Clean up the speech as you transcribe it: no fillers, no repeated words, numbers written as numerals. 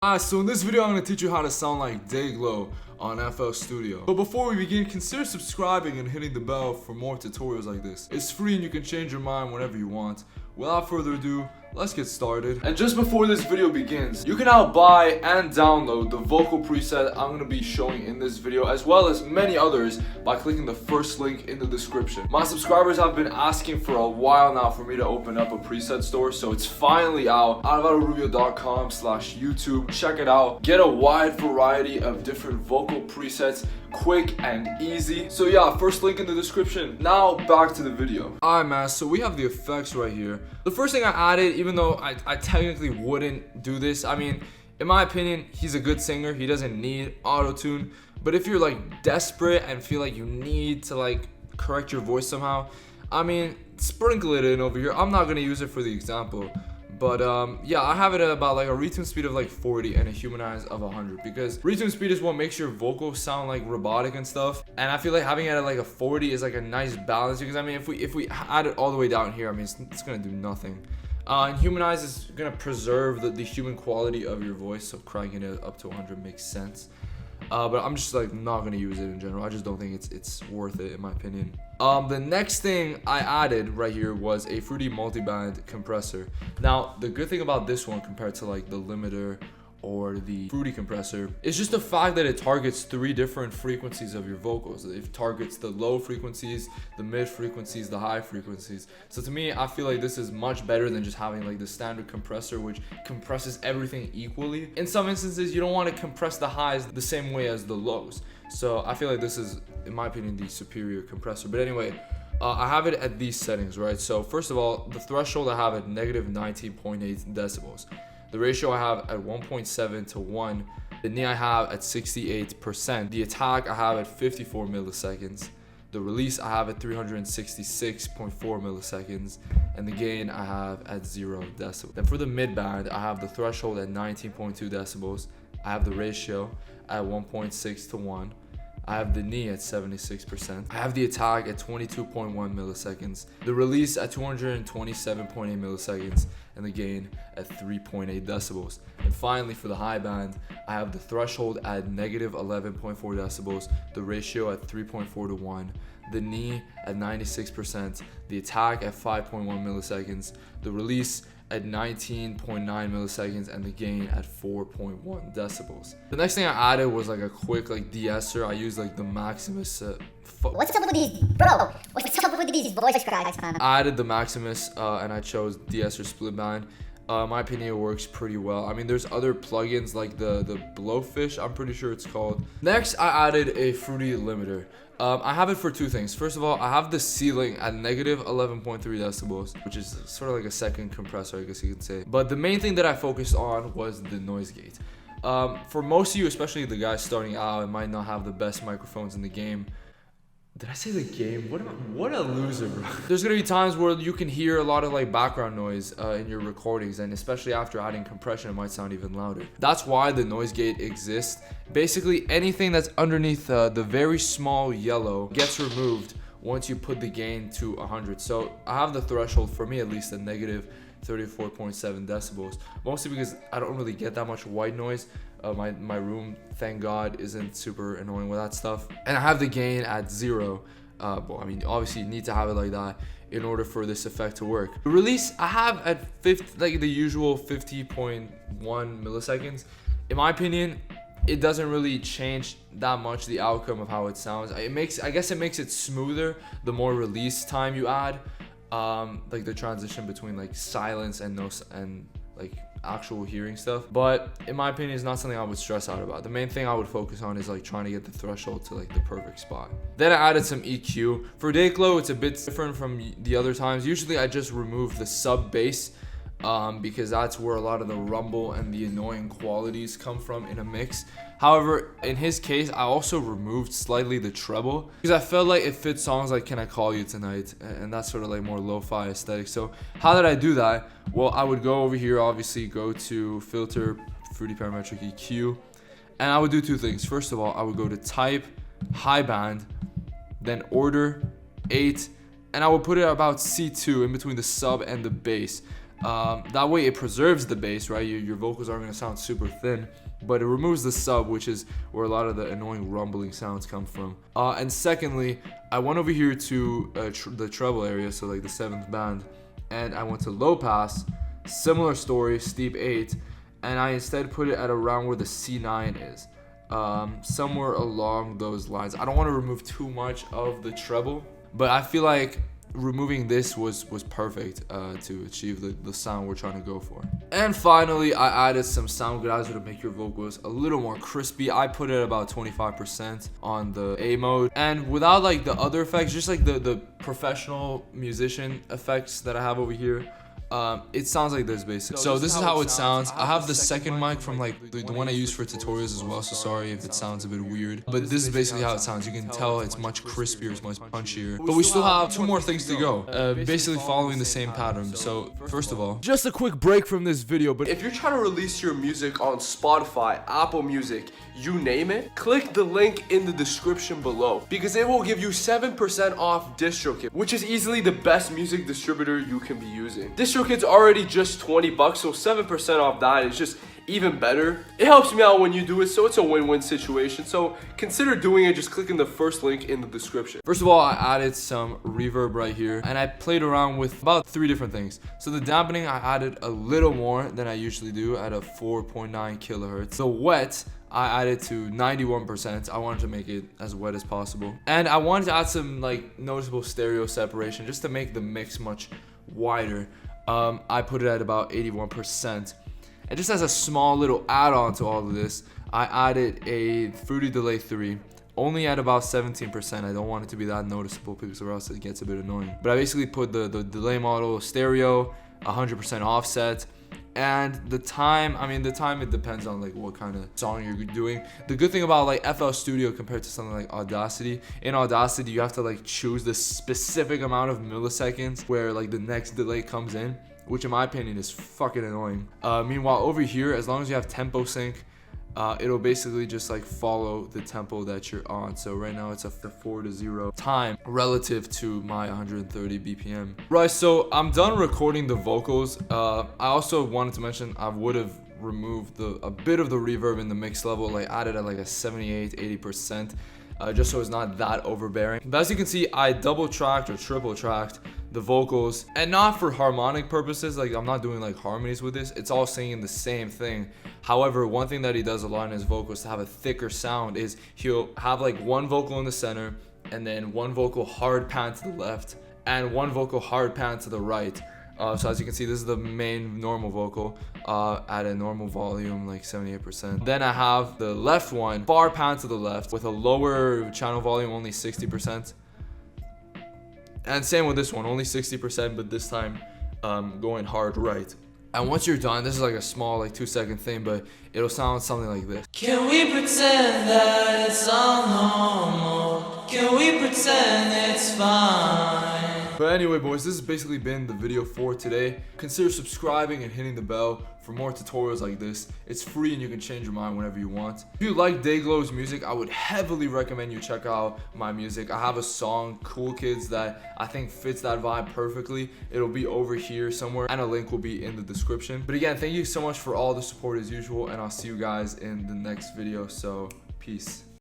So in this video I'm going to teach you how to sound like DAYGLOW on FL Studio. But before we begin, consider subscribing and hitting the bell for more tutorials like this. It's free and you can change your mind whenever you want. Without further ado, let's get started. And just before this video begins, you can now buy and download the vocal preset I'm going to be showing in this video, as well as many others, by clicking the first link in the description. My subscribers have been asking for a while now for me to open up a preset store, so it's finally out. 𝐅𝐅.com/YouTube. Check it out. Get a wide variety of different vocal presets, quick and easy. So yeah, first link in the description. Now back to the video. Alright man, so we have the effects right here. The first thing I added, even though I technically wouldn't do this, I mean, in my opinion, he's a good singer. He doesn't need auto-tune. But if you're like desperate and feel like you need to like correct your voice somehow, I mean, sprinkle it in over here. I'm not gonna use it for the example. But yeah, I have it at about like a retune speed of like 40 and a humanize of 100, because retune speed is what makes your vocals sound like robotic and stuff. And I feel like having it at like a 40 is like a nice balance, because I mean, if we add it all the way down here, I mean, it's gonna do nothing. And humanize is gonna preserve the human quality of your voice, so cranking it up to 100 makes sense. But I'm just like not gonna use it in general. I just don't think it's worth it in my opinion. The next thing I added right here was a fruity multiband compressor. Now the good thing about this one compared to like the limiter or the fruity compressor is just the fact that it targets 3 different frequencies of your vocals. It targets the low frequencies, the mid frequencies, the high frequencies. So to me, I feel like this is much better than just having like the standard compressor, which compresses everything equally. In some instances, you don't want to compress the highs the same way as the lows. So I feel like this is, in my opinion, the superior compressor. But anyway, I have it at these settings, right? So first of all, the threshold I have at negative 19.8 decibels. The ratio I have at 1.7 to 1. The knee I have at 68%. The attack I have at 54 milliseconds. The release I have at 366.4 milliseconds. And the gain I have at 0 decibels. Then for the mid band, I have the threshold at 19.2 decibels. I have the ratio at 1.6 to 1. I have the knee at 76%. I have the attack at 22.1 milliseconds. The release at 227.8 milliseconds. And the gain at 3.8 decibels. And finally, for the high band, I have the threshold at negative 11.4 decibels. The ratio at 3.4 to 1. The knee at 96%. The attack at 5.1 milliseconds. The release at 19.9 milliseconds, and the gain at 4.1 decibels. The next thing I added was like a quick like Deesser. I used like the Maximus. What's up with these, bro? What's up with these voice cracks, man? I added the Maximus and I chose Deesser split band. In my opinion, it works pretty well. I mean, there's other plugins like the Blowfish, I'm pretty sure it's called. Next, I added a fruity limiter. I have it for 2 things. First of all, I have the ceiling at negative 11.3 decibels, which is sort of like a second compressor, I guess you could say. But the main thing that I focused on was the noise gate. For most of you, especially the guys starting out and might not have the best microphones in the game. Did I say the game? What a loser, bro. There's gonna be times where you can hear a lot of like background noise in your recordings, and especially after adding compression, it might sound even louder. That's why the noise gate exists. Basically, anything that's underneath the very small yellow gets removed once you put the gain to 100. So I have the threshold, for me at least, at negative 34.7 decibels, mostly because I don't really get that much white noise. My room, thank God, isn't super annoying with that stuff. And I have the gain at 0. Well, I mean, obviously you need to have it like that in order for this effect to work. The release I have at 50, like the usual 50.1 milliseconds. In my opinion, it doesn't really change that much the outcome of how it sounds. I guess it makes it smoother the more release time you add. Like the transition between like silence and like actual hearing stuff. But in my opinion, it's not something I would stress out about. The main thing I would focus on is like trying to get the threshold to like the perfect spot. Then I added some EQ. For DAYGLOW, it's a bit different from the other times. Usually I just remove the sub bass because that's where a lot of the rumble and the annoying qualities come from in a mix. However, in his case, I also removed slightly the treble because I felt like it fits songs like Can I Call You Tonight, and that's sort of like more lo-fi aesthetic. So how did I do that? Well, I would go over here, obviously go to filter, fruity parametric EQ, and I would do 2 things. First of all, I would go to type, high band, then order, 8, and I would put it about C2 in between the sub and the bass. That way it preserves the bass, right? Your vocals aren't going to sound super thin, but it removes the sub, which is where a lot of the annoying rumbling sounds come from. And secondly, I went over here to the treble area, so like the 7th band, and I went to low pass, similar story, steep 8, and I instead put it at around where the C9 is. Somewhere along those lines. I don't want to remove too much of the treble, but I feel like removing this was perfect to achieve the sound we're trying to go for. And finally, I added some sound gouache to make your vocals a little more crispy. I put it at about 25% on the A mode, and without like the other effects, just like the professional musician effects that I have over here, it sounds like this basically. So this is how it sounds. I have the second mic from like the one I use for tutorials as well, so sorry if it sounds a bit weird, but this is basically how it sounds. You can tell it's much crispier, it's much punchier, but we still have 2 more things to go, basically following the same pattern. So first of all, just a quick break from this video, but if you're trying to release your music on Spotify, Apple Music, you name it, click the link in the description below, because it will give you 7% off DistroKid, which is easily the best music distributor you can be using. DistroKid's already just $20, so 7% off that is just even better. It helps me out when you do it, so it's a win-win situation. So consider doing it, just clicking the first link in the description. First of all, I added some reverb right here, and I played around with about 3 different things. So the dampening, I added a little more than I usually do at a 4.9 kilohertz. The wet, I added to 91%. I wanted to make it as wet as possible. And I wanted to add some like noticeable stereo separation just to make the mix much wider. I put it at about 81%. And just as a small little add-on to all of this, I added a Fruity Delay 3, only at about 17%. I don't want it to be that noticeable because or else it gets a bit annoying. But I basically put the delay model stereo, 100% offset, and the time, it depends on like what kind of song you're doing. The good thing about like FL Studio compared to something like Audacity, in Audacity you have to like choose the specific amount of milliseconds where like the next delay comes in, which in my opinion is fucking annoying. Meanwhile over here, as long as you have tempo sync, it'll basically just like follow the tempo that you're on. So right now it's a 4:0 time relative to my 130 BPM. Right, so I'm done recording the vocals. I also wanted to mention I would have removed a bit of the reverb in the mix level, like added at like a 78-80%. Just so it's not that overbearing. But as you can see, I double tracked or triple tracked the vocals, and not for harmonic purposes. Like I'm not doing like harmonies with this, it's all singing the same thing. However, one thing that he does a lot in his vocals to have a thicker sound is he'll have like one vocal in the center, and then one vocal hard pan to the left, and one vocal hard pan to the right. So as you can see, this is the main normal vocal at a normal volume, like 78%. Then I have the left one, bar pan to the left with a lower channel volume, only 60%. And same with this one, only 60%, but this time going hard right. And once you're done, this is like a small like 2-second thing, but it'll sound something like this. Can we pretend that it's all normal? Can we pretend it's fine? But anyway, boys, this has basically been the video for today. Consider subscribing and hitting the bell for more tutorials like this. It's free and you can change your mind whenever you want. If you like DAYGLOW's music, I would heavily recommend you check out my music. I have a song, Cool Kids, that I think fits that vibe perfectly. It'll be over here somewhere, and a link will be in the description. But again, thank you so much for all the support as usual, and I'll see you guys in the next video. So, peace.